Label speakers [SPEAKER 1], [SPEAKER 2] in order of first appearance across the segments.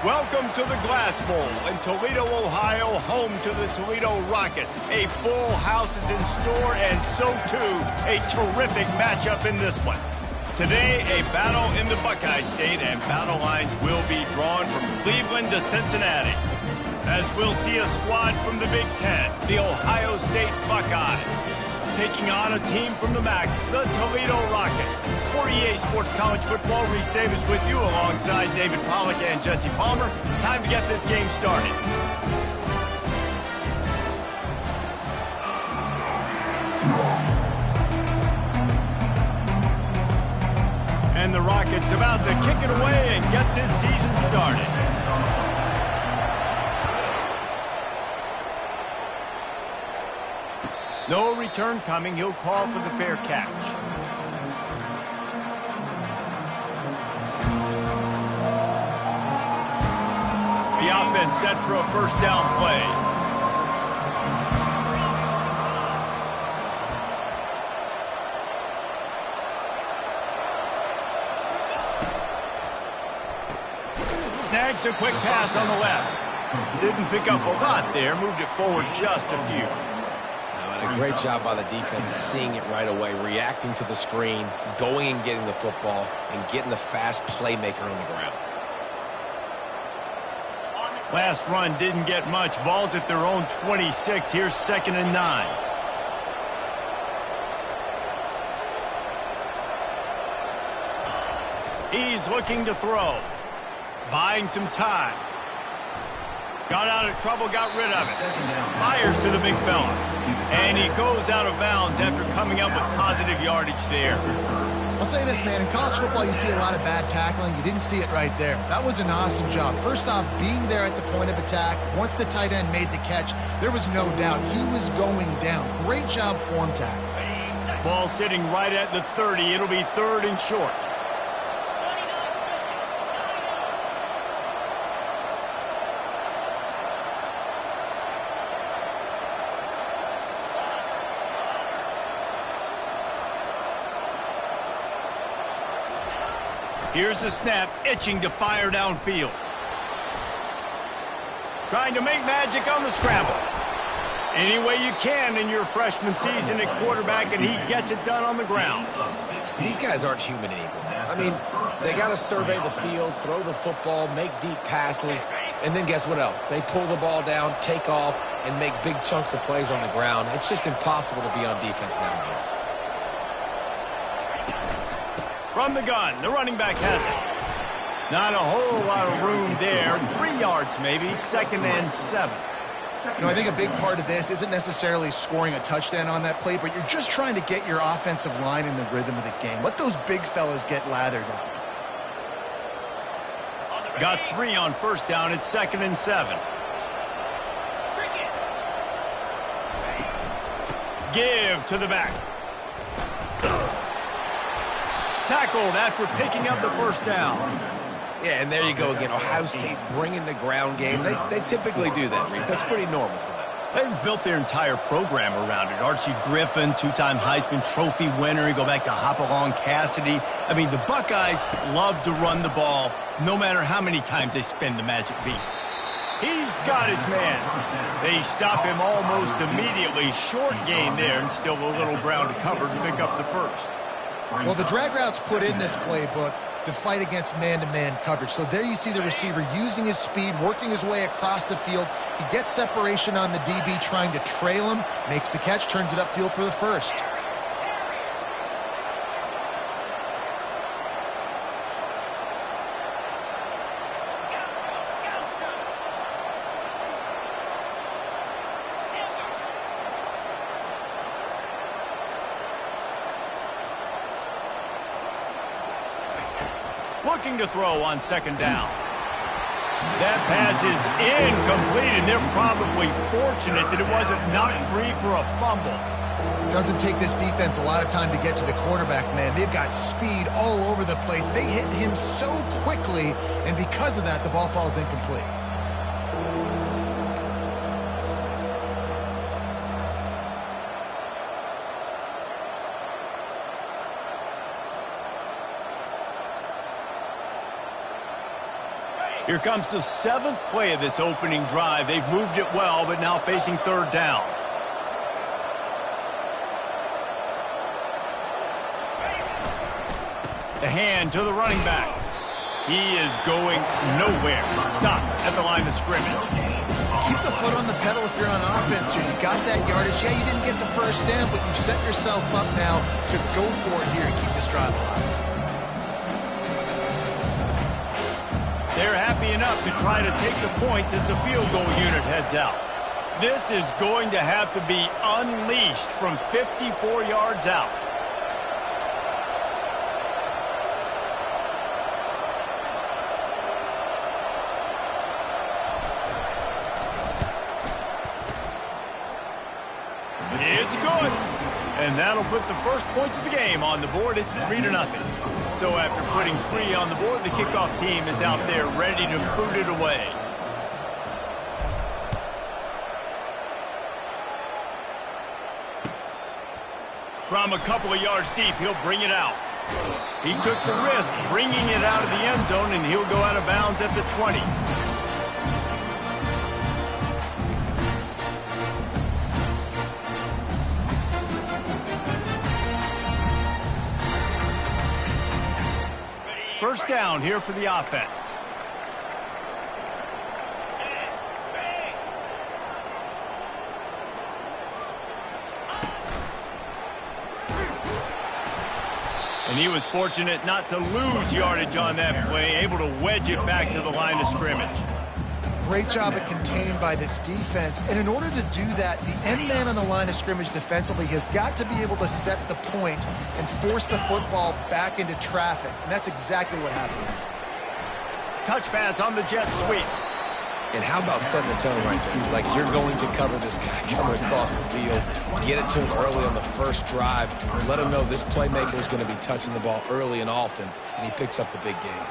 [SPEAKER 1] Welcome to the Glass Bowl in Toledo, Ohio, home to the Toledo Rockets. A full house is in store, and so too, a terrific matchup in this one. Today, a battle in the Buckeye State, and battle lines will be drawn from Cleveland to Cincinnati. As we'll see a squad from the Big Ten, the Ohio State Buckeyes, taking on a team from the MAC, the Toledo Rockets. For EA Sports College Football, Reese Davis with you alongside David Pollack and Jesse Palmer. Time to get this game started. And the Rockets about to kick it away and get this season started. No return coming. He'll call for the fair catch. The offense set for a first down play. Snags a quick pass on the left. Didn't pick up a lot there. Moved it forward just a few.
[SPEAKER 2] A great job by the defense, seeing it right away, reacting to the screen, going and getting the football, and getting the fast playmaker on the ground.
[SPEAKER 1] Last run didn't get much. Ball's at their own 26. Here's 2nd and 9. He's looking to throw. Buying some time. Got out of trouble, got rid of it. Fires to the big fella. And he goes out of bounds after coming up with positive yardage there.
[SPEAKER 3] I'll say this, man. In college football, you see a lot of bad tackling. You didn't see it right there. That was an awesome job. First off, being there at the point of attack. Once the tight end made the catch, there was no doubt he was going down. Great job form tackle.
[SPEAKER 1] Ball sitting right at the 30. It'll be 3rd and short. Here's the snap, itching to fire downfield. Trying to make magic on the scramble. Any way you can in your freshman season at quarterback, and he gets it done on the ground.
[SPEAKER 2] These guys aren't human anymore. I mean, they got to survey the field, throw the football, make deep passes, and then guess what else? They pull the ball down, take off, and make big chunks of plays on the ground. It's just impossible to be on defense nowadays.
[SPEAKER 1] From the gun, the running back has it. Not a whole lot of room there. 3 yards maybe, 2nd and 7.
[SPEAKER 3] You know, I think a big part of this isn't necessarily scoring a touchdown on that play, but you're just trying to get your offensive line in the rhythm of the game. Let those big fellas get lathered up.
[SPEAKER 1] Got 3 on first down at 2nd and 7. Give to the back. Tackled after picking up the first down.
[SPEAKER 2] Yeah, and there you go again. Ohio State bringing the ground game. They typically do that, Reese. That's pretty normal for them.
[SPEAKER 1] They've built their entire program around it. Archie Griffin, 2-time Heisman Trophy winner. You go back to Hopalong Cassidy. I mean, the Buckeyes love to run the ball, no matter how many times they spin the magic beat. He's got his man. They stop him almost immediately. Short gain there, and still a little ground to cover to pick up the first.
[SPEAKER 3] Well, the drag routes put in this playbook to fight against man-to-man coverage. So there you see the receiver using his speed, working his way across the field. He gets separation on the DB, trying to trail him, makes the catch, turns it upfield for the first.
[SPEAKER 1] Looking to throw on 2nd down. That pass is incomplete, and they're probably fortunate that it wasn't knocked free for a fumble.
[SPEAKER 3] Doesn't take this defense a lot of time to get to the quarterback, man. They've got speed all over the place. They hit him so quickly, and because of that, the ball falls incomplete.
[SPEAKER 1] Here comes the 7th play of this opening drive. They've moved it well, but now facing 3rd down. The hand to the running back. He is going nowhere. Stop at the line of scrimmage.
[SPEAKER 3] Keep the foot on the pedal if you're on offense here. You got that yardage. Yeah, you didn't get the first down, but you set yourself up now to go for it here and keep this drive alive.
[SPEAKER 1] They're happy enough to try to take the points as the field goal unit heads out. This is going to have to be unleashed from 54 yards out. It's good. And that'll put the first points of the game on the board. It's 3-0. So after putting 3 on the board, the kickoff team is out there ready to boot it away. From a couple of yards deep, he'll bring it out. He took the risk bringing it out of the end zone, and he'll go out of bounds at the 20. First down here for the offense. And he was fortunate not to lose yardage on that play, able to wedge it back to the line of scrimmage.
[SPEAKER 3] Great job at contained by this defense. And in order to do that, the end man on the line of scrimmage defensively has got to be able to set the point and force the football back into traffic. And that's exactly what happened.
[SPEAKER 1] Touch pass on the jet sweep.
[SPEAKER 2] And how about setting the tone right there? Like, you're going to cover this guy coming across the field. Get it to him early on the first drive. Let him know this playmaker is going to be touching the ball early and often, and he picks up the big game.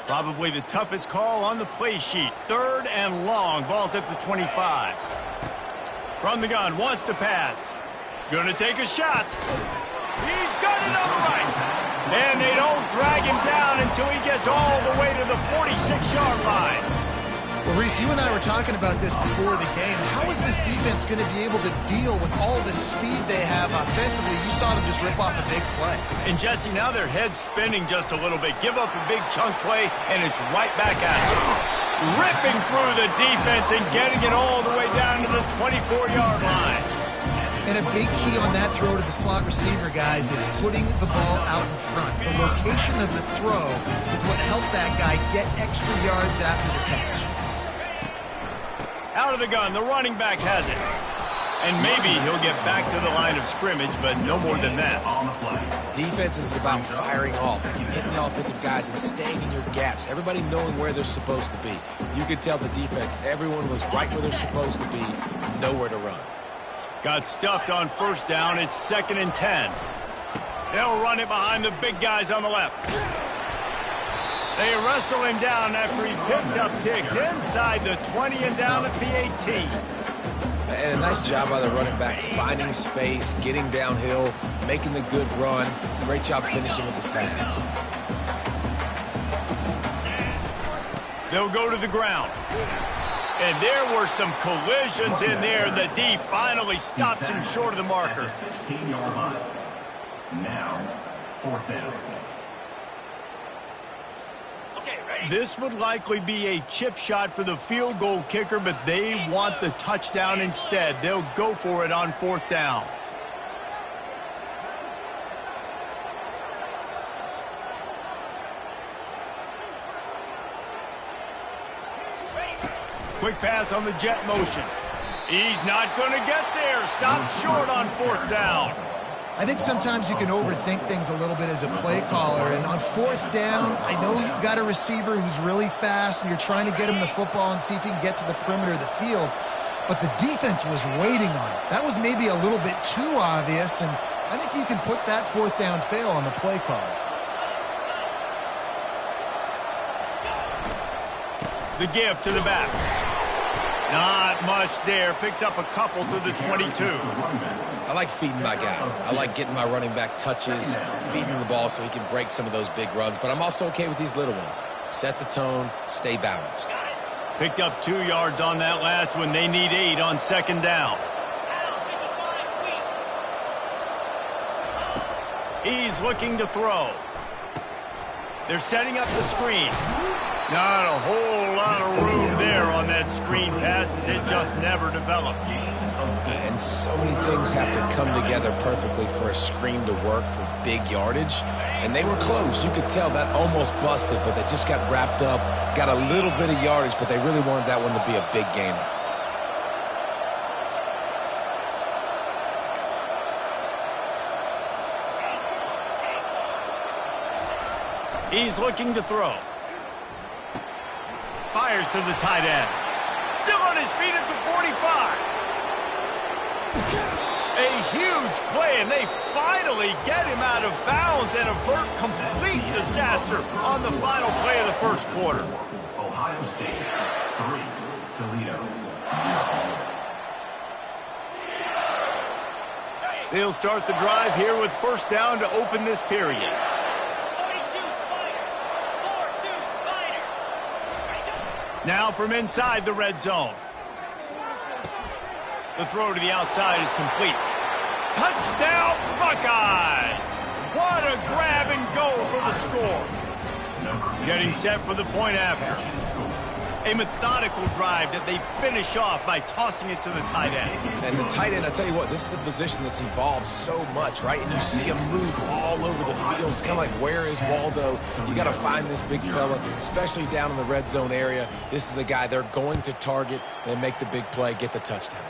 [SPEAKER 1] Probably the toughest call on the play sheet. 3rd and long. Ball's at the 25. From the gun, wants to pass. Gonna take a shot. He's got it on the right. And they don't drag him down until he gets all the way to the 46-yard line.
[SPEAKER 3] Well, Reese, you and I were talking about this before the game. How is this defense going to be able to deal with all the speed they have offensively? You saw them just rip off a big play.
[SPEAKER 1] And, Jesse, now their head's spinning just a little bit. Give up a big chunk play, and it's right back at them. Ripping through the defense and getting it all the way down to the 24-yard line.
[SPEAKER 3] And a big key on that throw to the slot receiver, guys, is putting the ball out in front. The location of the throw is what helped that guy get extra yards after the catch.
[SPEAKER 1] Out of the gun, the running back has it. And maybe he'll get back to the line of scrimmage, but no more than that.
[SPEAKER 2] Defense is about firing off, hitting the offensive guys and staying in your gaps. Everybody knowing where they're supposed to be. You could tell the defense, everyone was right where they're supposed to be, nowhere to run.
[SPEAKER 1] Got stuffed on first down. It's 2nd and 10. They'll run it behind the big guys on the left. They wrestle him down after he picks up 6 inside the 20 and down at the 18.
[SPEAKER 2] And a nice job by the running back, finding space, getting downhill, making the good run. Great job finishing with his pads.
[SPEAKER 1] They'll go to the ground. And there were some collisions in there, and the D finally stops him short of the marker.
[SPEAKER 4] 16-yard line. Now, 4th down.
[SPEAKER 1] This would likely be a chip shot for the field goal kicker, but they want the touchdown instead. They'll go for it on 4th down. Quick pass on the jet motion. He's not going to get there. Stopped short on 4th down.
[SPEAKER 3] I think sometimes you can overthink things a little bit as a play caller. And on 4th down, I know you've got a receiver who's really fast, and you're trying to get him the football and see if he can get to the perimeter of the field. But the defense was waiting on it. That was maybe a little bit too obvious, and I think you can put that 4th down fail on the play caller.
[SPEAKER 1] The give to the back. Not much there. Picks up a couple to the 22.
[SPEAKER 2] I like feeding my guy. I like getting my running back touches, feeding the ball so he can break some of those big runs. But I'm also okay with these little ones. Set the tone, stay balanced.
[SPEAKER 1] Picked up 2 yards on that last one. They need 8 on second down. He's looking to throw. They're setting up the screen. Not a whole lot of room there on that screen pass as it just never developed.
[SPEAKER 2] And so many things have to come together perfectly for a screen to work for big yardage. And they were close. You could tell that almost busted, but they just got wrapped up, got a little bit of yardage, but they really wanted that one to be a big gainer.
[SPEAKER 1] He's looking to throw. Fires to the tight end. Still on his feet at the 45. A huge play, and they finally get him out of bounds and avert complete disaster on the final play of the first quarter.
[SPEAKER 4] Ohio State 3, Toledo 0.
[SPEAKER 1] They'll start the drive here with first down to open this period. Now from inside the red zone. The throw to the outside is complete. Touchdown, Buckeyes! What a grab and go for the score. Getting set for the point after. A methodical drive that they finish off by tossing it to the tight end.
[SPEAKER 2] And the tight end, I tell you what, this is a position that's evolved so much, right? And you see him move all over the field. It's kind of like, where is Waldo? You got to find this big fella, especially down in the red zone area. This is the guy they're going to target. They make the big play, get the touchdown.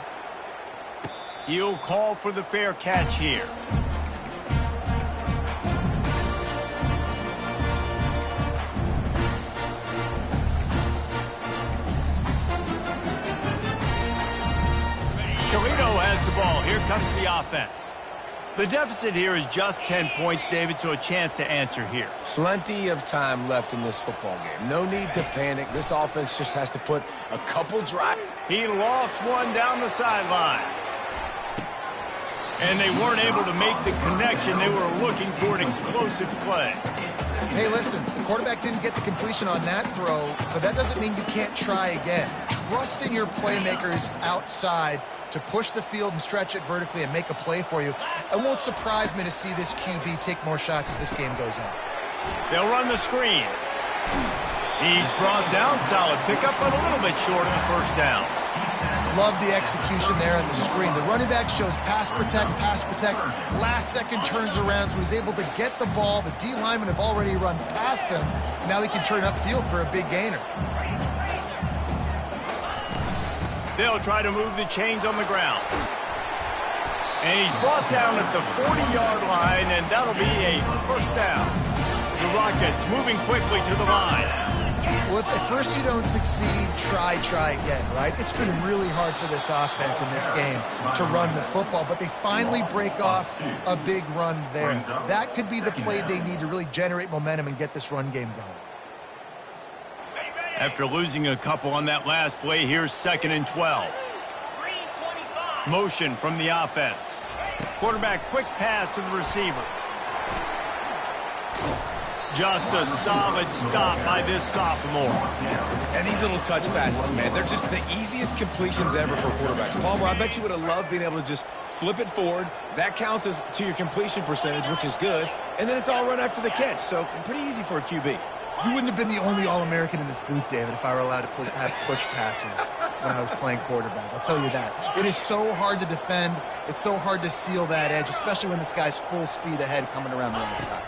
[SPEAKER 1] He'll call for the fair catch here. Toledo has the ball. Here comes the offense. The deficit here is just 10 points, David, so a chance to answer here.
[SPEAKER 2] Plenty of time left in this football game. No need to panic. This offense just has to put a couple drives.
[SPEAKER 1] He lost one down the sideline. And they weren't able to make the connection. They were looking for an explosive play.
[SPEAKER 3] Hey, listen, the quarterback didn't get the completion on that throw, but that doesn't mean you can't try again. Trust in your playmakers outside to push the field and stretch it vertically and make a play for you. It won't surprise me to see this QB take more shots as this game goes on.
[SPEAKER 1] They'll run the screen. He's brought down solid. Pick up a little bit short of the first down.
[SPEAKER 3] Love the execution there on the screen. The running back shows pass protect. Last second turns around, so he's able to get the ball. The D linemen have already run past him. Now he can turn upfield for a big gainer.
[SPEAKER 1] They'll try to move the chains on the ground. And he's brought down at the 40-yard line, and that'll be a first down. The Rockets moving quickly to the line.
[SPEAKER 3] Well, if at first you don't succeed, try again, right? It's been really hard for this offense in this game to run the football, but they finally break off a big run there. That could be the play they need to really generate momentum and get this run game going.
[SPEAKER 1] After losing a couple on that last play, here's 2nd and 12. Motion from the offense. Quarterback quick pass to the receiver. Just a solid stop by this sophomore.
[SPEAKER 2] And these little touch passes, man, they're just the easiest completions ever for quarterbacks. Palmer, I bet you would have loved being able to just flip it forward. That counts as to your completion percentage, which is good. And then it's all run after the catch, so pretty easy for a QB.
[SPEAKER 3] You wouldn't have been the only All-American in this booth, David, if I were allowed to have push passes when I was playing quarterback. I'll tell you that. It is so hard to defend. It's so hard to seal that edge, especially when this guy's full speed ahead coming around the outside.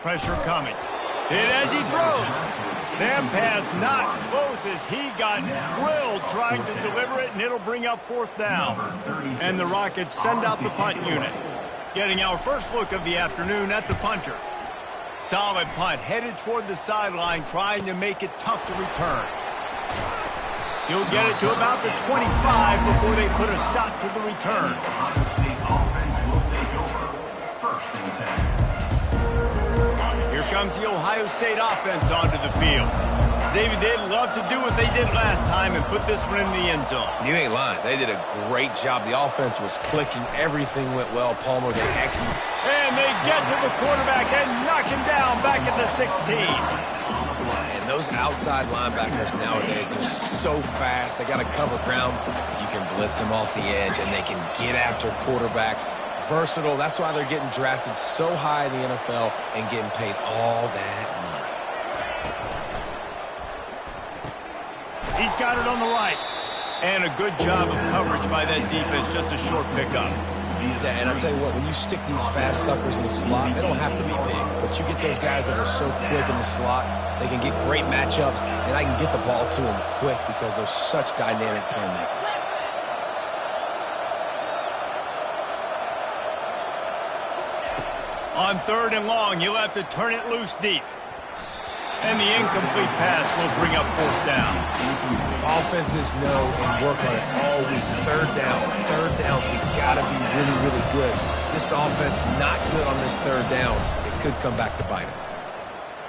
[SPEAKER 1] Pressure coming. Hit as he throws. That pass not close as he got drilled trying to deliver it, and it'll bring up 4th down. And the Rockets send out the punt unit. Getting our first look of the afternoon at the punter. Solid punt, headed toward the sideline, trying to make it tough to return. He'll get it to about the 25 before they put a stop to the return.
[SPEAKER 4] Ohio State offense will take over. 1st and 10.
[SPEAKER 1] Here comes the Ohio State offense onto the field. David, they'd love to do what they did last time and put this one in the end zone.
[SPEAKER 2] You ain't lying. They did a great job. The offense was clicking. Everything went well. Palmer, they excellent.
[SPEAKER 1] And they get to the quarterback and knock him down back at the 16.
[SPEAKER 2] And those outside linebackers nowadays are so fast. They got to cover ground. You can blitz them off the edge, and they can get after quarterbacks. Versatile. That's why they're getting drafted so high in the NFL and getting paid all that money.
[SPEAKER 1] He's got it on the right. And a good job of coverage by that defense. Just a short pickup.
[SPEAKER 2] Yeah, and I tell you what, when you stick these fast suckers in the slot, they don't have to be big, but you get those guys that are so quick in the slot, they can get great matchups, and I can get the ball to them quick because they're such dynamic playmakers.
[SPEAKER 1] On 3rd and long, you'll have to turn it loose deep. And the incomplete pass will bring up 4th down.
[SPEAKER 2] Offenses know and work on it all week. Third downs, we got to be really, really good. This offense not good on this 3rd down. It could come back to bite them.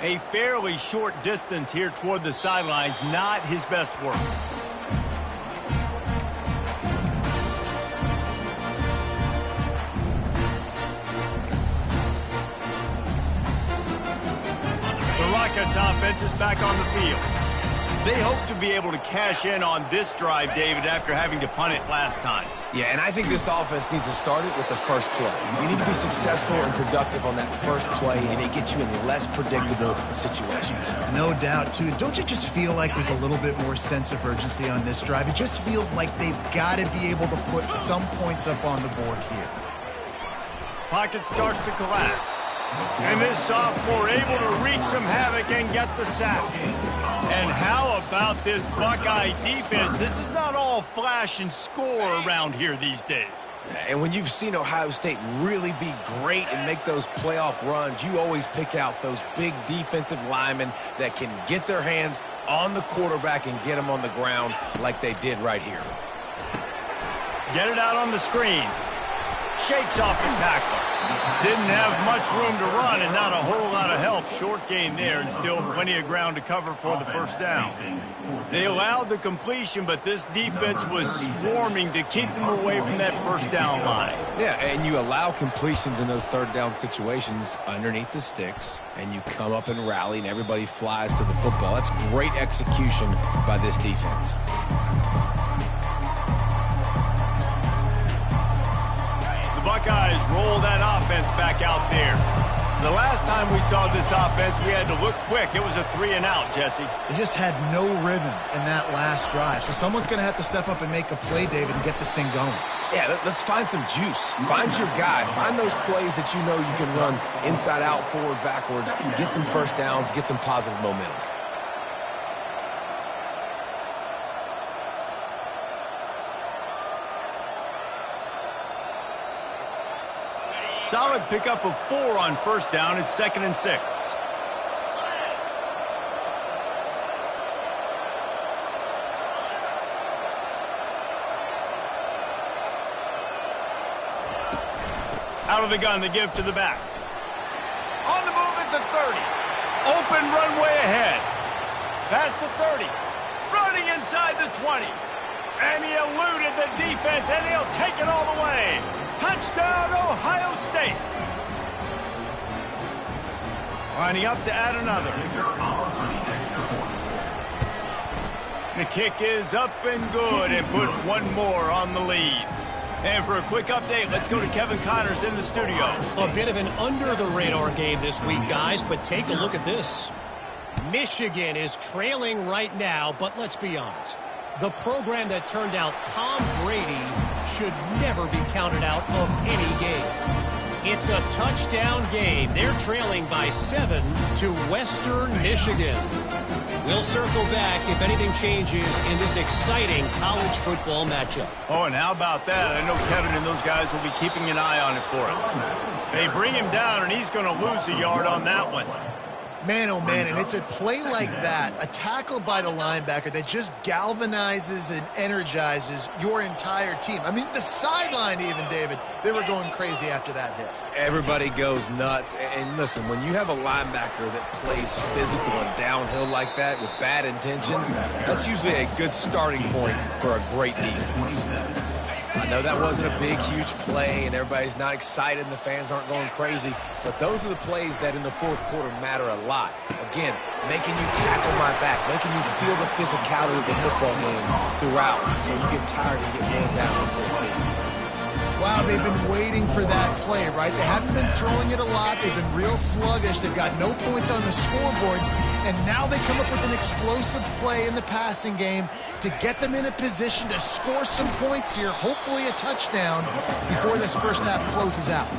[SPEAKER 1] A fairly short distance here toward the sidelines, not his best work. Rockets offense is back on the field. They hope to be able to cash in on this drive, David, after having to punt it last time.
[SPEAKER 2] Yeah, and I think this offense needs to start it with the first play. You need to be successful and productive on that first play, and it gets you in less predictable situations.
[SPEAKER 3] No doubt, too. Don't you just feel like there's a little bit more sense of urgency on this drive? It just feels like they've got to be able to put some points up on the board here.
[SPEAKER 1] Pocket starts to collapse. And this sophomore able to wreak some havoc and get the sack. And how about this Buckeye defense? This is not all flash and score around here these days.
[SPEAKER 2] And when you've seen Ohio State really be great and make those playoff runs, you always pick out those big defensive linemen that can get their hands on the quarterback and get them on the ground like they did right here.
[SPEAKER 1] Get it out on the screen. Shakes off the tackle. Didn't have much room to run and not a whole lot of help. Short gain there and still plenty of ground to cover for the 1st down. They allowed the completion, but this defense was swarming to keep them away from that 1st down line.
[SPEAKER 2] Yeah, and you allow completions in those 3rd down situations underneath the sticks, and you come up and rally, and everybody flies to the football. That's great execution by this defense.
[SPEAKER 1] Buckeyes roll that offense back out there. The last time we saw this offense, we had to look quick. It was a 3 and out, Jesse.
[SPEAKER 3] They just had no rhythm in that last drive. So someone's going to have to step up and make a play, David, and get this thing going.
[SPEAKER 2] Yeah, let's find some juice. Find your guy. Find those plays that you know you can run inside out, forward, backwards. Get some 1st downs. Get some positive momentum.
[SPEAKER 1] Solid pickup of 4 on 1st down. It's 2nd and 6. Out of the gun, the give to the back. On the move at the 30. Open runway ahead. Past the 30. Running inside the 20. And he eluded the defense, and he'll take it all the way. Touchdown, Ohio State. Lining up to add another. The kick is up and good and put one more on the lead. And for a quick update, let's go to Kevin Connors in the studio.
[SPEAKER 5] A bit of an under-the-radar game this week, guys, but take a look at this. Michigan is trailing right now, but let's be honest. The program that turned out Tom Brady should never be counted out of any game. It's a touchdown game. They're trailing by 7 to Western Michigan. We'll circle back if anything changes in this exciting college football matchup.
[SPEAKER 1] Oh, and how about that? I know Kevin and those guys will be keeping an eye on it for us. They bring him down, and he's going to lose a yard on that one.
[SPEAKER 3] Man, oh man, and it's a play like that, a tackle by the linebacker that just galvanizes and energizes your entire team. I mean, the sideline even, David, they were going crazy after that hit.
[SPEAKER 2] Everybody goes nuts. And listen, when you have a linebacker that plays physical and downhill like that with bad intentions, that's usually a good starting point for a great defense. I know that wasn't a big, huge play, and everybody's not excited, and the fans aren't going crazy, but those are the plays that in the fourth quarter matter a lot. Again, making you tackle my back, making you feel the physicality of the football game throughout, so you get tired and get worn down in the fourth quarter.
[SPEAKER 3] Wow, they've been waiting for that play, right? They haven't been throwing it a lot. They've been real sluggish. They've got no points on the scoreboard. And now they come up with an explosive play in the passing game to get them in a position to score some points here, hopefully a touchdown, before this first half closes out.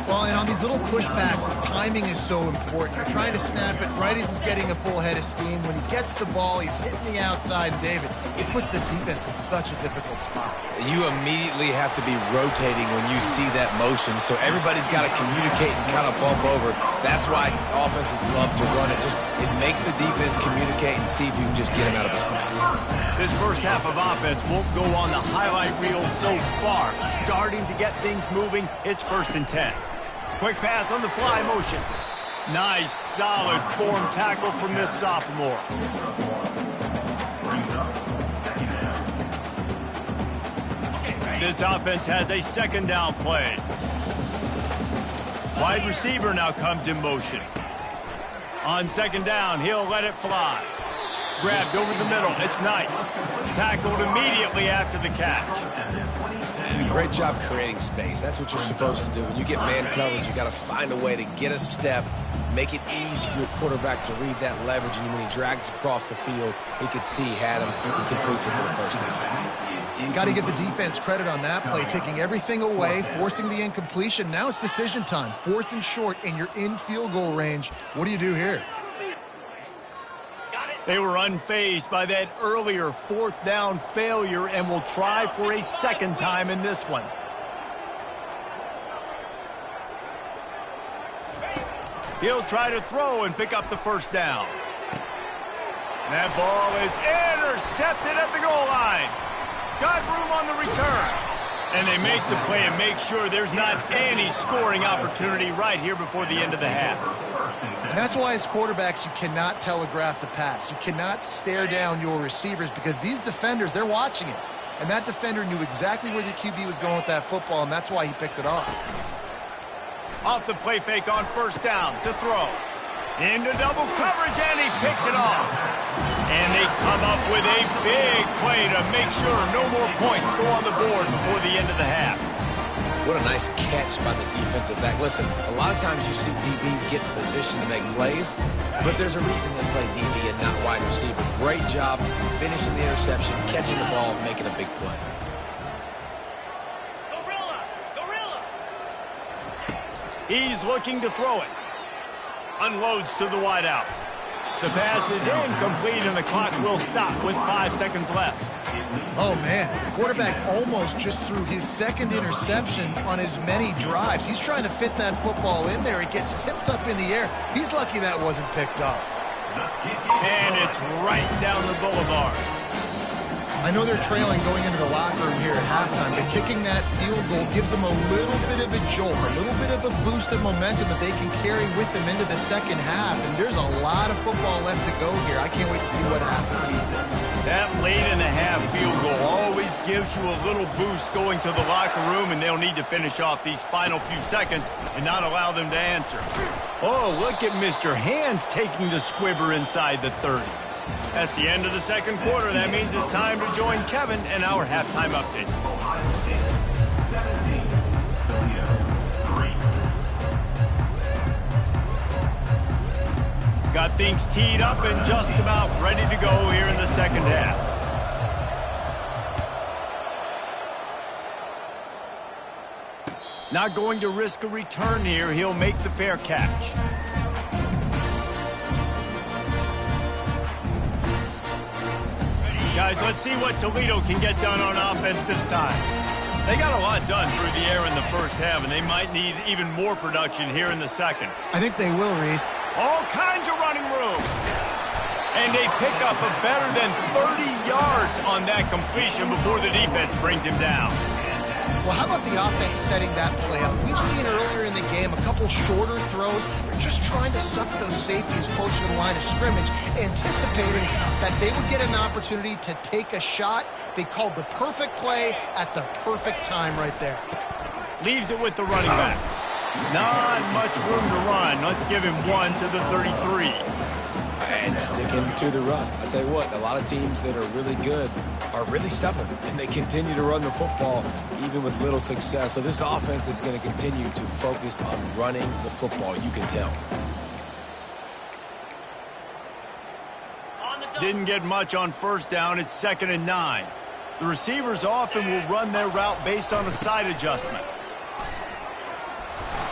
[SPEAKER 3] Well, and on these little push passes, timing is so important. You're trying to snap it right as he's getting a full head of steam. When he gets the ball, he's hitting the outside. And David, it puts the defense in such a difficult spot.
[SPEAKER 2] You immediately have to be rotating when you see that motion, so everybody's got to communicate and kind of bump over. That's why offenses love to run it. It makes the defense communicate and see if you can just get him out of his spot.
[SPEAKER 1] This first half of offense won't go on the highlight reel so far. Starting to get things moving. It's 1st and 10. Quick pass on the fly motion. Nice, solid form tackle from this sophomore. This offense has a 2nd down play. Wide receiver now comes in motion. On 2nd down, he'll let it fly. Grabbed over the middle. It's Knight. Tackled immediately after the catch.
[SPEAKER 2] And great job creating space. That's what you're supposed to do. When you get man coverage, you got to find a way to get a step, make it easy for your quarterback to read that leverage. And when he drags across the field, he could see he had him. He completes it for the first time.
[SPEAKER 3] Got to give the defense credit on that play, taking everything away, forcing the incompletion. Now it's decision time. 4th and short, and you're in field goal range. What do you do here?
[SPEAKER 1] They were unfazed by that earlier 4th down failure and will try for a 2nd time in this one. He'll try to throw and pick up the 1st down. That ball is intercepted at the goal line. Got room on the return. And they make the play and make sure there's not any scoring opportunity right here before the end of the half.
[SPEAKER 3] And that's why as quarterbacks, you cannot telegraph the pass. You cannot stare down your receivers because these defenders, they're watching it. And that defender knew exactly where the QB was going with that football, and that's why he picked it off.
[SPEAKER 1] Off the play fake on 1st down to throw. Into double coverage, and he picked it off. And they come up with a big play to make sure no more points go on the board before the end of the half.
[SPEAKER 2] What a nice catch by the defensive back. Listen, a lot of times you see DBs get in position to make plays, but there's a reason they play DB and not wide receiver. Great job finishing the interception, catching the ball, making a big play.
[SPEAKER 1] He's looking to throw it. Unloads to the wideout. The pass is incomplete, and the clock will stop with 5 seconds left.
[SPEAKER 3] Oh, man. The quarterback almost just threw his 2nd interception on as many drives. He's trying to fit that football in there. It gets tipped up in the air. He's lucky that wasn't picked up.
[SPEAKER 1] And it's right down the boulevard.
[SPEAKER 3] I know they're trailing going into the locker room here at halftime, but kicking that field goal gives them a little bit of a jolt, a little bit of a boost of momentum that they can carry with them into the 2nd half. And there's a lot of football left to go here. I can't wait to see what happens.
[SPEAKER 1] That late in the half field goal always gives you a little boost going to the locker room, and they'll need to finish off these final few seconds and not allow them to answer. Oh, look at Mr. Hands taking the squibber inside the 30. That's the end of the 2nd quarter. That means it's time to join Kevin and our halftime update.
[SPEAKER 4] Ohio State 17, Toledo 3.
[SPEAKER 1] Got things teed up and just about ready to go here in the 2nd half. Not going to risk a return here. He'll make the fair catch. Guys, let's see what Toledo can get done on offense this time. They got a lot done through the air in the first half, and they might need even more production here in the second.
[SPEAKER 3] I think they will, Reese.
[SPEAKER 1] All kinds of running room. And they pick up a better than 30 yards on that completion before the defense brings him down.
[SPEAKER 3] Well, how about the offense setting that play up? We've seen earlier in the game a couple shorter throws. They're just trying to suck those safeties closer to the line of scrimmage, anticipating that they would get an opportunity to take a shot. They called the perfect play at the perfect time right there.
[SPEAKER 1] Leaves it with the running back. Not much room to run. Let's give him one to the 33.
[SPEAKER 2] And sticking to the run. I'll tell you what, a lot of teams that are really good are really stubborn, and they continue to run the football even with little success. So this offense is going to continue to focus on running the football, you can tell.
[SPEAKER 1] Didn't get much on first down. It's 2nd and 9. The receivers often will run their route based on a side adjustment.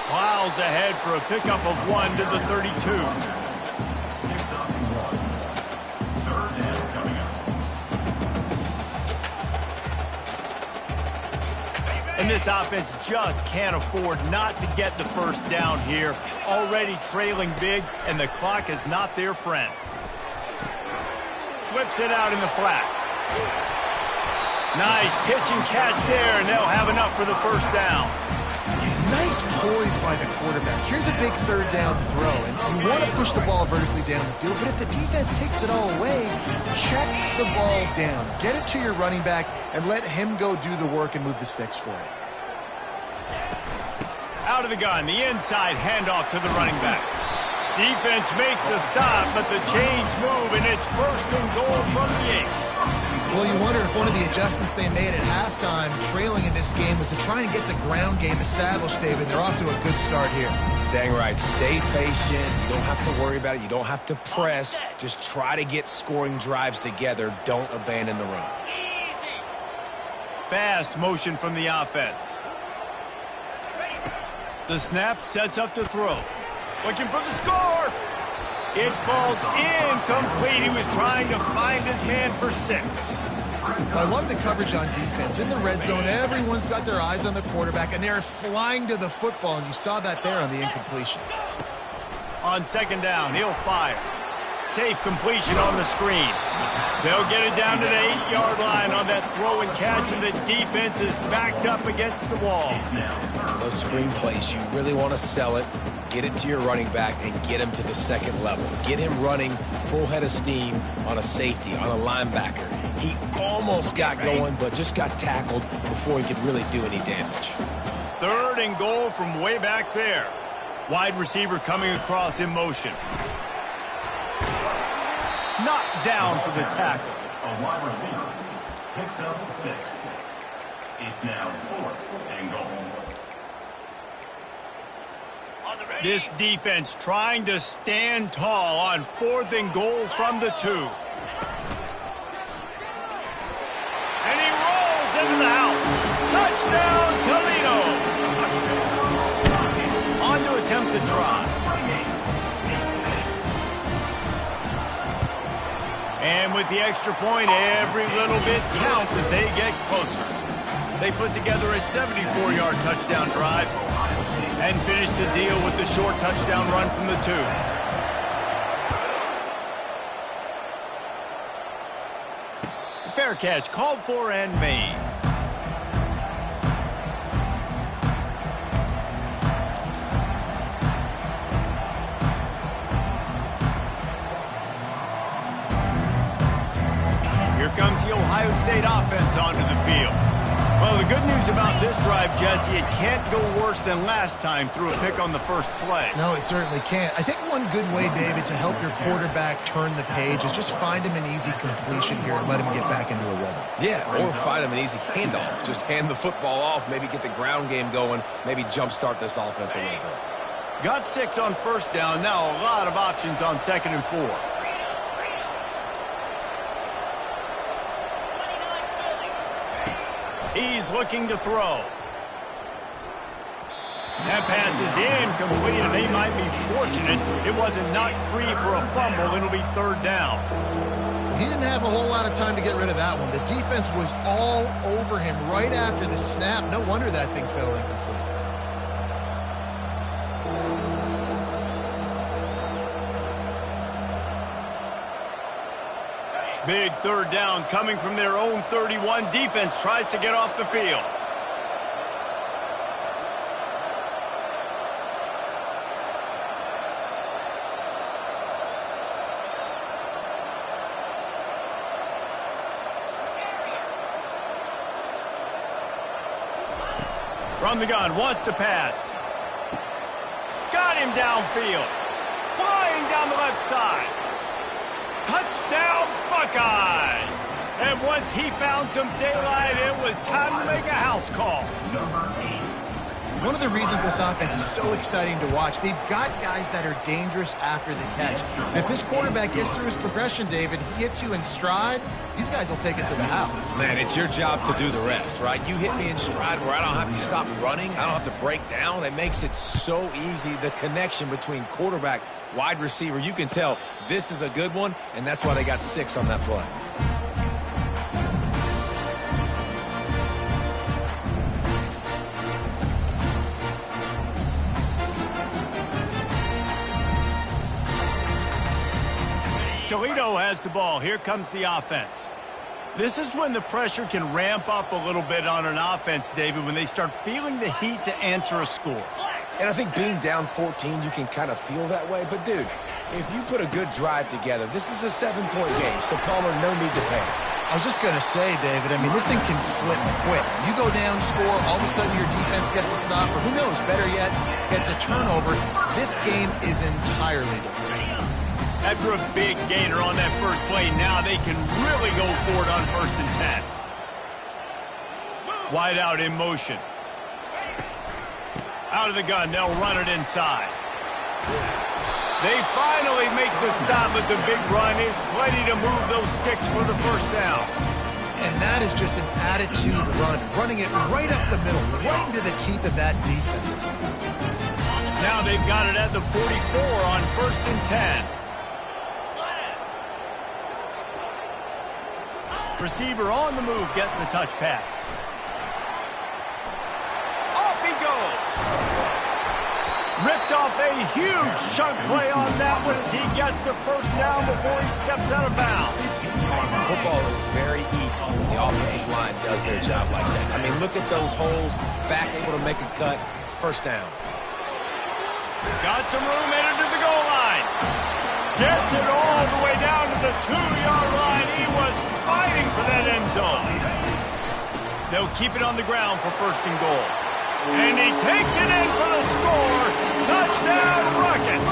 [SPEAKER 1] Miles ahead for a pickup of 1 to the 32. And this offense just can't afford not to get the first down here. Already trailing big, and the clock is not their friend. Flips it out in the flat. Nice pitch and catch there, and they'll have enough for the first down.
[SPEAKER 3] Nice poise by the quarterback. Here's a big third down throw, and you want to push the ball vertically down the field, but if the defense takes it all away, check the ball down. Get it to your running back and let him go do the work and move the sticks for it.
[SPEAKER 1] Out of the gun, the inside handoff to the running back. Defense makes a stop, but the chains move, and it's 1st and goal from the 8.
[SPEAKER 3] Well, you wonder if one of the adjustments they made at halftime, trailing in this game, was to try and get the ground game established, David. They're off to a good start here.
[SPEAKER 2] Dang right. Stay patient. You don't have to worry about it. You don't have to press. Just try to get scoring drives together. Don't abandon the run.
[SPEAKER 1] Fast motion from the offense. The snap sets up to throw. Looking for the score. It falls incomplete. He was trying to find his man for 6.
[SPEAKER 3] I love the coverage on defense. In the red zone, everyone's got their eyes on the quarterback, and they're flying to the football, and you saw that there on the incompletion.
[SPEAKER 1] On 2nd down, he'll fire. Safe completion on the screen. They'll get it down to the 8-yard line on that throw and catch, and the defense is backed up against the wall.
[SPEAKER 2] Those screen plays, you really want to sell it. Get it to your running back and get him to the 2nd level. Get him running full head of steam on a safety, on a linebacker. He almost got going, but just got tackled before he could really do any damage.
[SPEAKER 1] 3rd and goal from way back there. Wide receiver coming across in motion. Knocked down for the tackle.
[SPEAKER 4] A wide receiver picks up 6. It's now 4th and goal.
[SPEAKER 1] This defense trying to stand tall on 4th and goal from the 2. And he rolls into the house. Touchdown, Toledo. On to attempt the try. And with the extra point, every little bit counts as they get closer. They put together a 74-yard touchdown drive and finish the deal with the short touchdown run from the 2. Fair catch called for and made. Here comes the Ohio State offense onto the field. Well, the good news about this drive, Jesse, it can't go worse than last time through a pick on the first play.
[SPEAKER 3] No, it certainly can't. I think one good way, David, to help your quarterback turn the page is just find him an easy completion here and let him get back into a rhythm.
[SPEAKER 2] Yeah, or find him an easy handoff. Just hand the football off, maybe get the ground game going, maybe jumpstart this offense a little bit.
[SPEAKER 1] Got 6 on first down. Now a lot of options on 2nd and 4. He's looking to throw. That pass is incomplete, and they might be fortunate it wasn't knocked free for a fumble. It'll be 3rd down.
[SPEAKER 3] He didn't have a whole lot of time to get rid of that one. The defense was all over him right after the snap. No wonder that thing fell incomplete.
[SPEAKER 1] Big third down coming from their own 31. Defense tries to get off the field. From the gun, wants to pass. Got him downfield. Flying down the left side. Touchdown, Buckeyes! And once he found some daylight, it was time to make a house call.
[SPEAKER 3] One of the reasons this offense is so exciting to watch, they've got guys that are dangerous after the catch. And if this quarterback gets through his progression, David, he hits you in stride, these guys will take it to the house.
[SPEAKER 2] Man, it's your job to do the rest, right? You hit me in stride where I don't have to stop running. I don't have to break down. It makes it so easy, the connection between quarterback, wide receiver. You can tell this is a good one, and that's why they got 6 on that play.
[SPEAKER 1] Toledo has the ball. Here comes the offense. This is when the pressure can ramp up a little bit on an offense, David, when they start feeling the heat to answer a score.
[SPEAKER 2] And I think being down 14, you can kind of feel that way. But, dude, if you put a good drive together, this is a 7-point game, so Palmer, no need to panic.
[SPEAKER 3] I was just going to say, David, I mean, this thing can flip quick. You go down, score, all of a sudden your defense gets a stop, or who knows, better yet, gets a turnover. This game is entirely different.
[SPEAKER 1] After a big gainer on that first play, now they can really go for it on 1st and 10. Wide out in motion. Out of the gun, they'll run it inside. They finally make the stop, but the big run is plenty to move those sticks for the first down.
[SPEAKER 3] And that is just an attitude run, running it right up the middle, right into the teeth of that defense.
[SPEAKER 1] Now they've got it at the 44 on 1st and 10. Receiver on the move gets the touch pass. Off he goes. Ripped off a huge chunk play on that one as he gets the first down before he steps out of bounds.
[SPEAKER 2] Football is very easy when the offensive line does their job like that. I mean, look at those holes. Back able to make a cut. First down.
[SPEAKER 1] Got some room headed to the goal line. Gets it all the way down to the 2-yard line. He was fighting for that end zone. They'll keep it on the ground for 1st and goal. And he takes it in for the score. Touchdown, Rockets.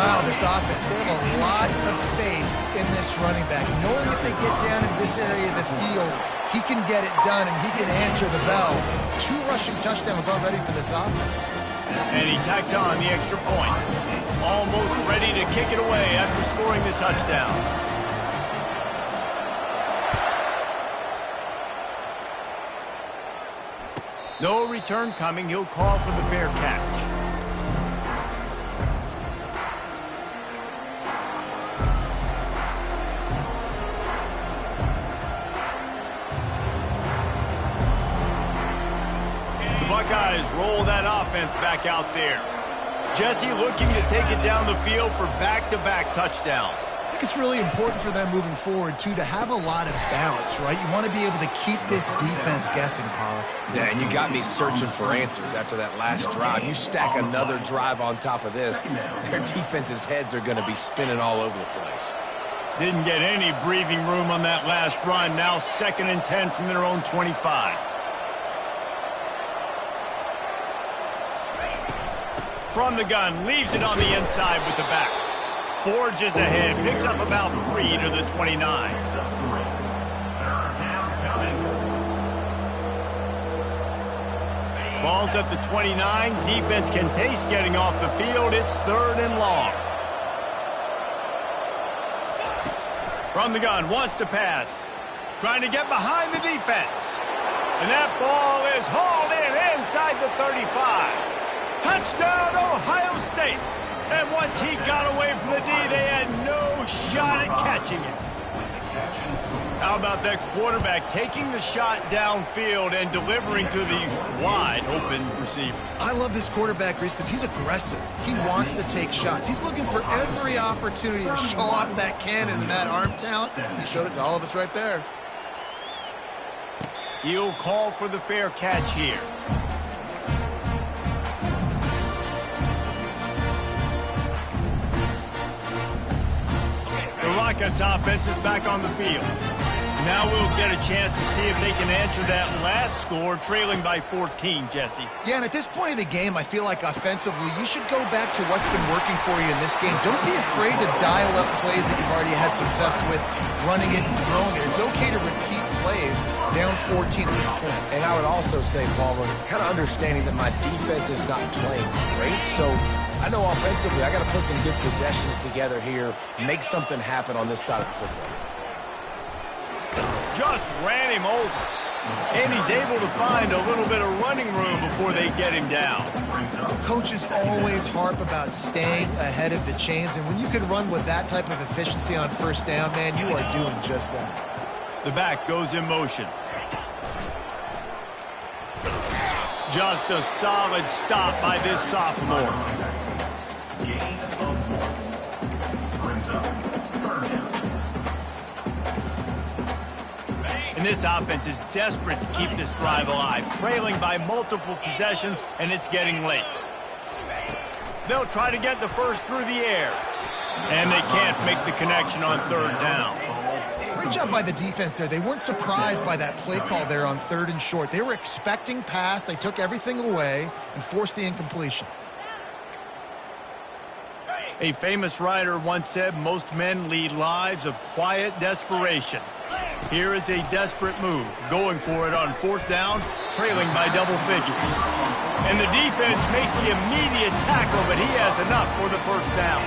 [SPEAKER 3] Wow, this offense, they have a lot of faith in this running back. Knowing if they get down in this area of the field, he can get it done and he can answer the bell. 2 rushing touchdowns already for this offense.
[SPEAKER 1] And he tacks on the extra point. Almost ready to kick it away after scoring the touchdown. No return coming. He'll call for the fair catch. The Buckeyes roll that offense back out there. Jesse looking to take it down the field for back-to-back touchdowns.
[SPEAKER 3] I think it's really important for them moving forward, too, to have a lot of balance, right? You want to be able to keep this defense guessing, Pollock.
[SPEAKER 2] Yeah, and you got me searching for answers after that last drive. You stack another drive on top of this, their defense's heads are going to be spinning all over the place.
[SPEAKER 1] Didn't get any breathing room on that last run. Now 2nd and 10 from their own 25. From the gun, leaves it on the inside with the back. Forges ahead, picks up about 3 to the 29. Ball's at the 29. Defense can taste getting off the field. It's 3rd and long. From the gun, wants to pass. Trying to get behind the defense. And that ball is hauled in inside the 35. Touchdown, Ohio State. And once he got away from the D, they had no shot at catching him. How about that quarterback taking the shot downfield and delivering to the wide-open receiver?
[SPEAKER 3] I love this quarterback, Reese, because he's aggressive. He wants to take shots. He's looking for every opportunity to show off that cannon and that arm talent. He showed it to all of us right there.
[SPEAKER 1] He'll call for the fair catch here. The Rockets offense is back on the field. Now we'll get a chance to see if they can answer that last score, trailing by 14, Jesse.
[SPEAKER 3] Yeah, and at this point of the game, I feel like offensively, you should go back to what's been working for you in this game. Don't be afraid to dial up plays that you've already had success with, running it and throwing it. It's okay to repeat plays down 14 at this point.
[SPEAKER 2] And I would also say, Palmer, kind of understanding that my defense is not playing great, so I know offensively I got to put some good possessions together here, make something happen on this side of the football.
[SPEAKER 1] Just ran him over. And he's able to find a little bit of running room before they get him down.
[SPEAKER 3] Coaches always harp about staying ahead of the chains, and when you can run with that type of efficiency on first down, man, you are doing just that.
[SPEAKER 1] The back goes in motion. Just a solid stop by this sophomore. And this offense is desperate to keep this drive alive, trailing by multiple possessions, and it's getting late. They'll try to get the first through the air, and they can't make the connection on third down.
[SPEAKER 3] Great job by the defense there. They weren't surprised by that play call there on 3rd and short. They were expecting pass. They took everything away and forced the incompletion.
[SPEAKER 1] A famous writer once said, most men lead lives of quiet desperation. Here is a desperate move, going for it on 4th down, trailing by double figures. And the defense makes the immediate tackle, but he has enough for the first down.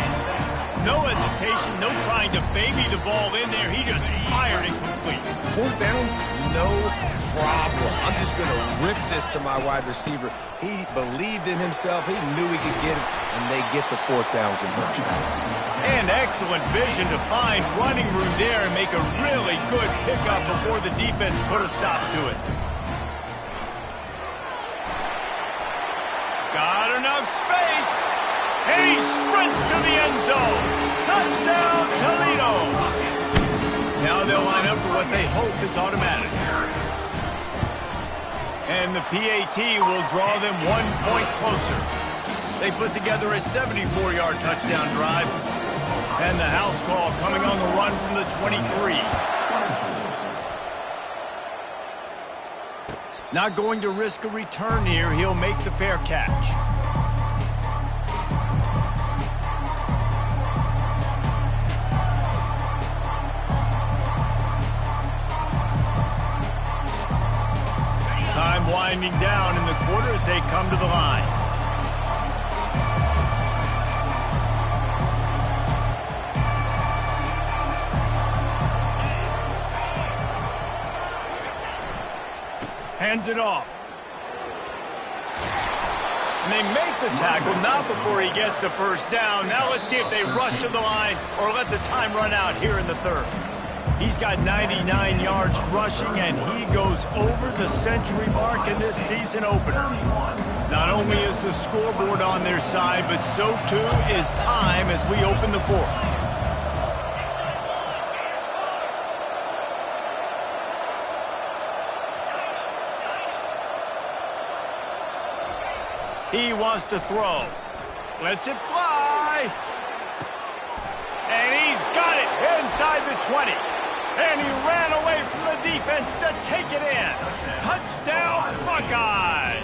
[SPEAKER 1] No hesitation, no trying to baby the ball in there. He just fired it complete.
[SPEAKER 2] 4th down, no problem. I'm just going to rip this to my wide receiver. He believed in himself. He knew he could get it, and they get the 4th down conversion.
[SPEAKER 1] And excellent vision to find running room there and make a really good pickup before the defense put a stop to it. Got enough space. And he sprints to the end zone. Touchdown, Toledo. Now they'll line up for what they hope is automatic. And the PAT will draw them 1 point closer. They put together a 74-yard touchdown drive. And the house call coming on the run from the 23. Not going to risk a return here. He'll make the fair catch. Time winding down in the quarter as they come to the line. Hands it off. And they make the tackle, not before he gets the first down. Now let's see if they rush to the line or let the time run out here in the 3rd. He's got 99 yards rushing, and he goes over the century mark in this season opener. Not only is the scoreboard on their side, but so too is time as we open the 4th. He wants to throw. Lets it fly. And he's got it inside the 20. And he ran away from the defense to take it in. Touchdown, Buckeyes.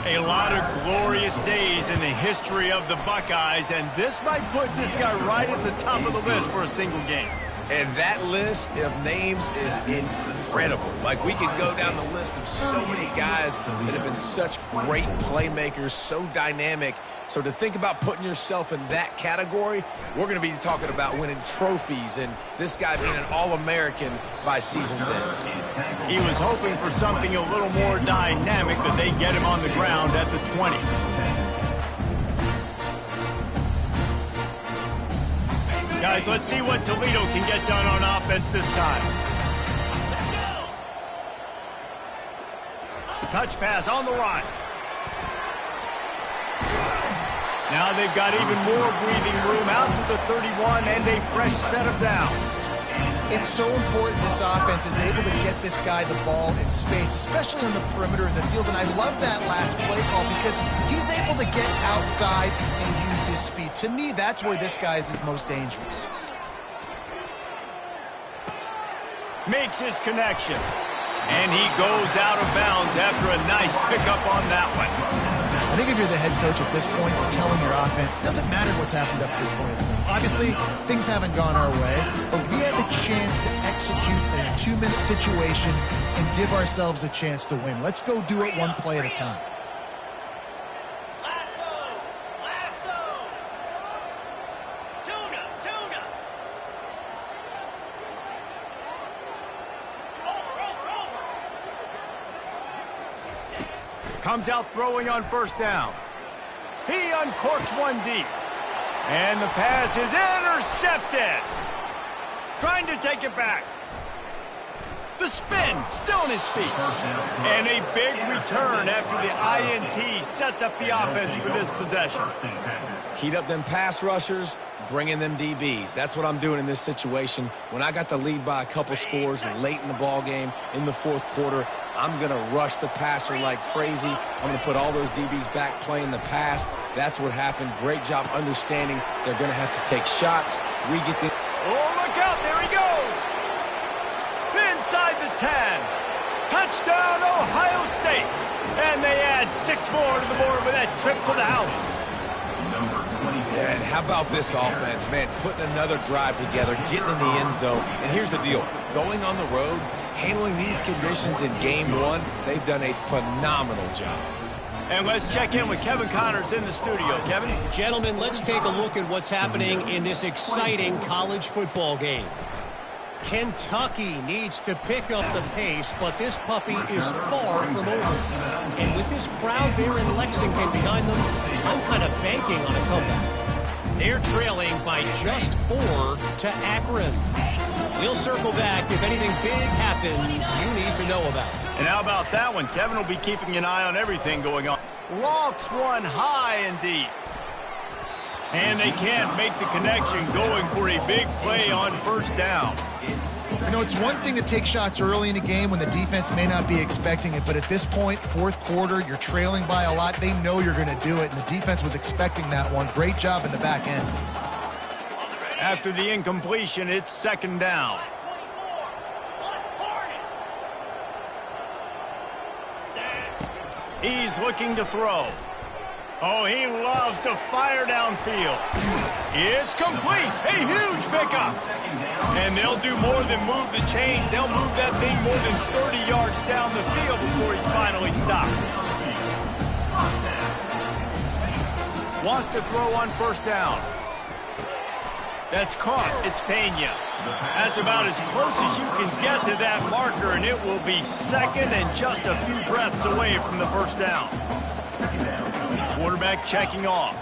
[SPEAKER 1] A lot of glorious days in the history of the Buckeyes, and this might put this guy right at the top of the list for a single game.
[SPEAKER 2] And that list of names is incredible. Like, we could go down the list of so many guys that have been such great playmakers, so dynamic. So to think about putting yourself in that category, we're going to be talking about winning trophies and this guy being an All-American by season's end.
[SPEAKER 1] He was hoping for something a little more dynamic, but they get him on the ground at the 20. Guys, let's see what Toledo can get done on offense this time. Touch pass on the run. Now they've got even more breathing room out to the 31 and a fresh set of downs.
[SPEAKER 3] It's so important this offense is able to get this guy the ball in space, especially on the perimeter of the field. And I love that last play call because he's able to get outside and use his speed. To me, that's where this guy is his most dangerous.
[SPEAKER 1] Makes his connection. And he goes out of bounds after a nice pickup on that one.
[SPEAKER 3] I think if you're the head coach at this point, you're telling your offense, it doesn't matter what's happened up to this point. Obviously, things haven't gone our way, but we have a chance to execute in a 2-minute situation and give ourselves a chance to win. Let's go do it one play at a time.
[SPEAKER 1] Comes out throwing on first down. He uncorks one deep. And the pass is intercepted. Trying to take it back. The spin, still on his feet. And a big return after the INT sets up the offense for this possession.
[SPEAKER 2] Heat up them pass rushers, bring in them DBs. That's what I'm doing in this situation. When I got the lead by a couple scores late in the ball game, in the fourth quarter, I'm going to rush the passer like crazy. I'm going to put all those DBs back playing the pass. That's what happened. Great job understanding they're going to have to take shots. We get the...
[SPEAKER 1] Oh, look out. There he goes. Inside the 10. Touchdown, Ohio State. And they add 6 more to the board with that trip to the house.
[SPEAKER 2] Yeah, and how about this offense, man? Putting another drive together, getting in the end zone. And here's the deal. Going on the road, handling these conditions in game 1, they've done a phenomenal job.
[SPEAKER 1] And let's check in with Kevin Connors in the studio. Kevin?
[SPEAKER 5] Gentlemen, let's take a look at what's happening in this exciting college football game. Kentucky needs to pick up the pace, but this puppy is far from over. And with this crowd there in Lexington behind them, I'm kind of banking on a comeback. They're trailing by just 4 to Akron. We'll circle back if anything big happens you need to know about.
[SPEAKER 1] And how about that one? Kevin will be keeping an eye on everything going on. Lofts one high and deep. And they can't make the connection, going for a big play on first down.
[SPEAKER 3] You know, it's one thing to take shots early in the game when the defense may not be expecting it, but at this point, fourth quarter, you're trailing by a lot. They know you're going to do it, and the defense was expecting that one. Great job in the back end.
[SPEAKER 1] After the incompletion, it's second down. He's looking to throw. Oh, he loves to fire downfield. It's complete. A huge pickup. And they'll do more than move the chains. They'll move that thing more than 30 yards down the field before he's finally stopped. Wants to throw on first down. That's caught. It's Pena. That's about as close as you can get to that marker, and it will be second and just a few breaths away from the first down. Quarterback checking off.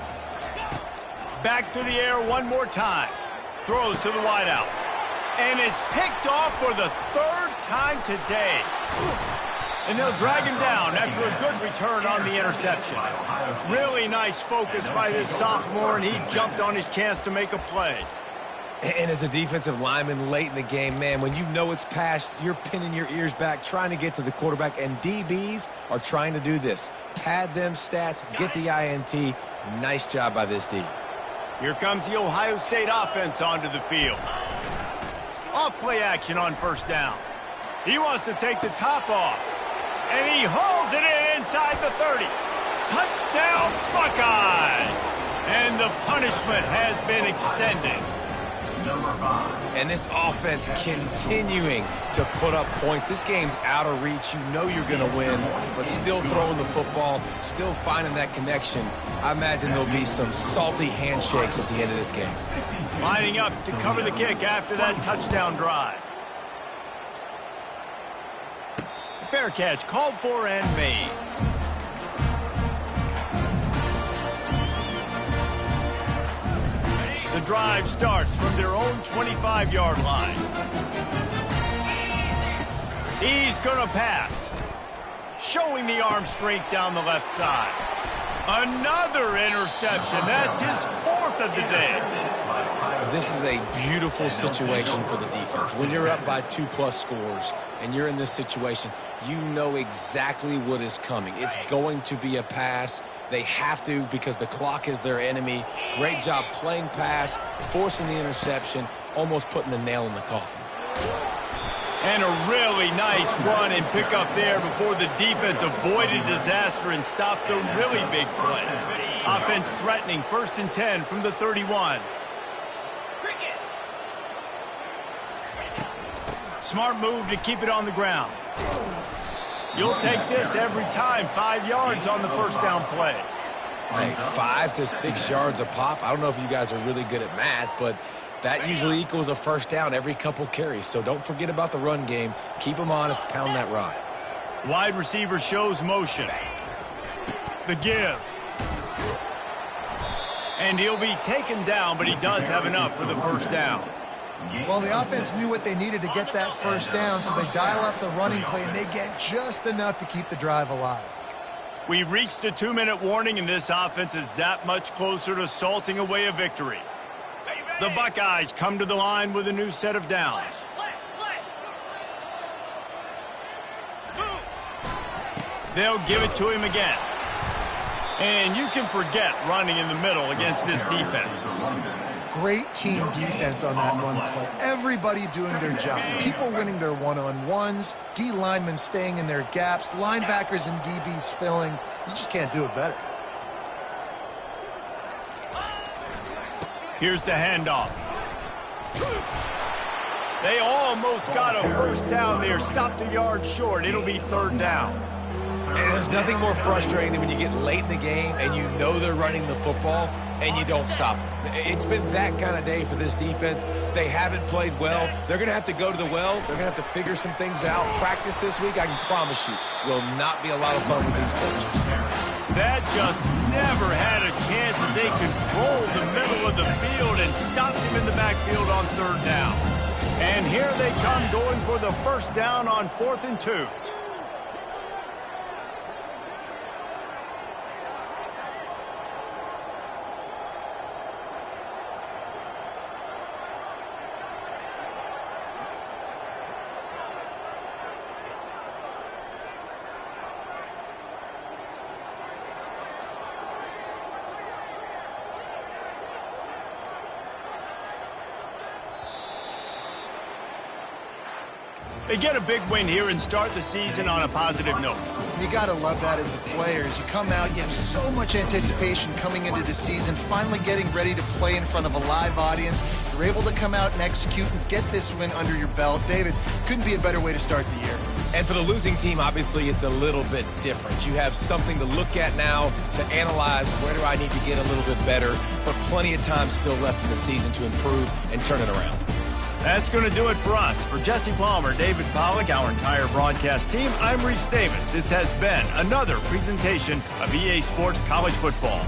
[SPEAKER 1] Back to the air one more time. Throws to the wideout. And it's picked off for the 3rd time today. And they'll drag him down after a good return on the interception. Really nice focus by this sophomore, and he jumped on his chance to make a play.
[SPEAKER 2] And as a defensive lineman late in the game, man, when you know it's past, you're pinning your ears back, trying to get to the quarterback, and DBs are trying to do this. Pad them stats, get the INT. Nice job by this D.
[SPEAKER 1] Here comes the Ohio State offense onto the field. Off play action on first down. He wants to take the top off. And he hauls it in inside the 30. Touchdown, Buckeyes! And the punishment has been extended.
[SPEAKER 2] And this offense continuing to put up points. This game's out of reach. You know you're going to win, but still throwing the football, still finding that connection. I imagine there'll be some salty handshakes at the end of this game.
[SPEAKER 1] Lining up to cover the kick after that touchdown drive. Fair catch called for and made. The drive starts from their own 25-yard line. He's going to pass. Showing the arm strength down the left side. Another interception. That's his fourth of the day.
[SPEAKER 2] This is a beautiful situation for the defense. When you're up by 2+ scores and you're in this situation, you know exactly what is coming. It's going to be a pass. They have to because the clock is their enemy. Great job playing pass, forcing the interception, almost putting the nail in the coffin.
[SPEAKER 1] And a really nice run and pick up there before the defense avoided disaster and stopped the really big play. Offense threatening 1st and 10 from the 31. Smart move to keep it on the ground. You'll take this every time. 5 yards on the first down play.
[SPEAKER 2] Hey, 5 to 6 yards a pop. I don't know if you guys are really good at math, but that usually equals a first down every couple carries. So don't forget about the run game. Keep them honest. Pound that rock.
[SPEAKER 1] Wide receiver shows motion. The give. And he'll be taken down, but he does have enough for the first down.
[SPEAKER 3] Well, the offense knew what they needed to get that first down, so they dial up the running play, and they get just enough to keep the drive alive.
[SPEAKER 1] We've reached the 2-minute warning, and this offense is that much closer to salting away a victory. The Buckeyes come to the line with a new set of downs. They'll give it to him again. And you can forget running in the middle against this defense.
[SPEAKER 3] Great team defense on that run play. Everybody doing their job. People winning their one-on-ones, D linemen staying in their gaps, linebackers and DBs filling. You just can't do it better.
[SPEAKER 1] Here's the handoff. They almost got a first down there. Stopped a yard short. It'll be 3rd down.
[SPEAKER 2] And there's nothing more frustrating than when you get late in the game and you know they're running the football and you don't stop them. It's been that kind of day for this defense. They haven't played well. They're going to have to go to the well. They're going to have to figure some things out. Practice this week, I can promise you, will not be a lot of fun with these coaches.
[SPEAKER 1] That just never had a chance as they controlled the middle of the field and stopped him in the backfield on 3rd down. And here they come going for the first down on 4th and 2. They get a big win here and start the season on a positive note.
[SPEAKER 3] You got to love that as the players. You come out, you have so much anticipation coming into the season, finally getting ready to play in front of a live audience. You're able to come out and execute and get this win under your belt. David, couldn't be a better way to start the year.
[SPEAKER 2] And for the losing team, obviously, it's a little bit different. You have something to look at now to analyze where do I need to get a little bit better, but plenty of time still left in the season to improve and turn it around.
[SPEAKER 1] That's going to do it for us. For Jesse Palmer, David Pollack, our entire broadcast team, I'm Reese Davis. This has been another presentation of EA Sports College Football.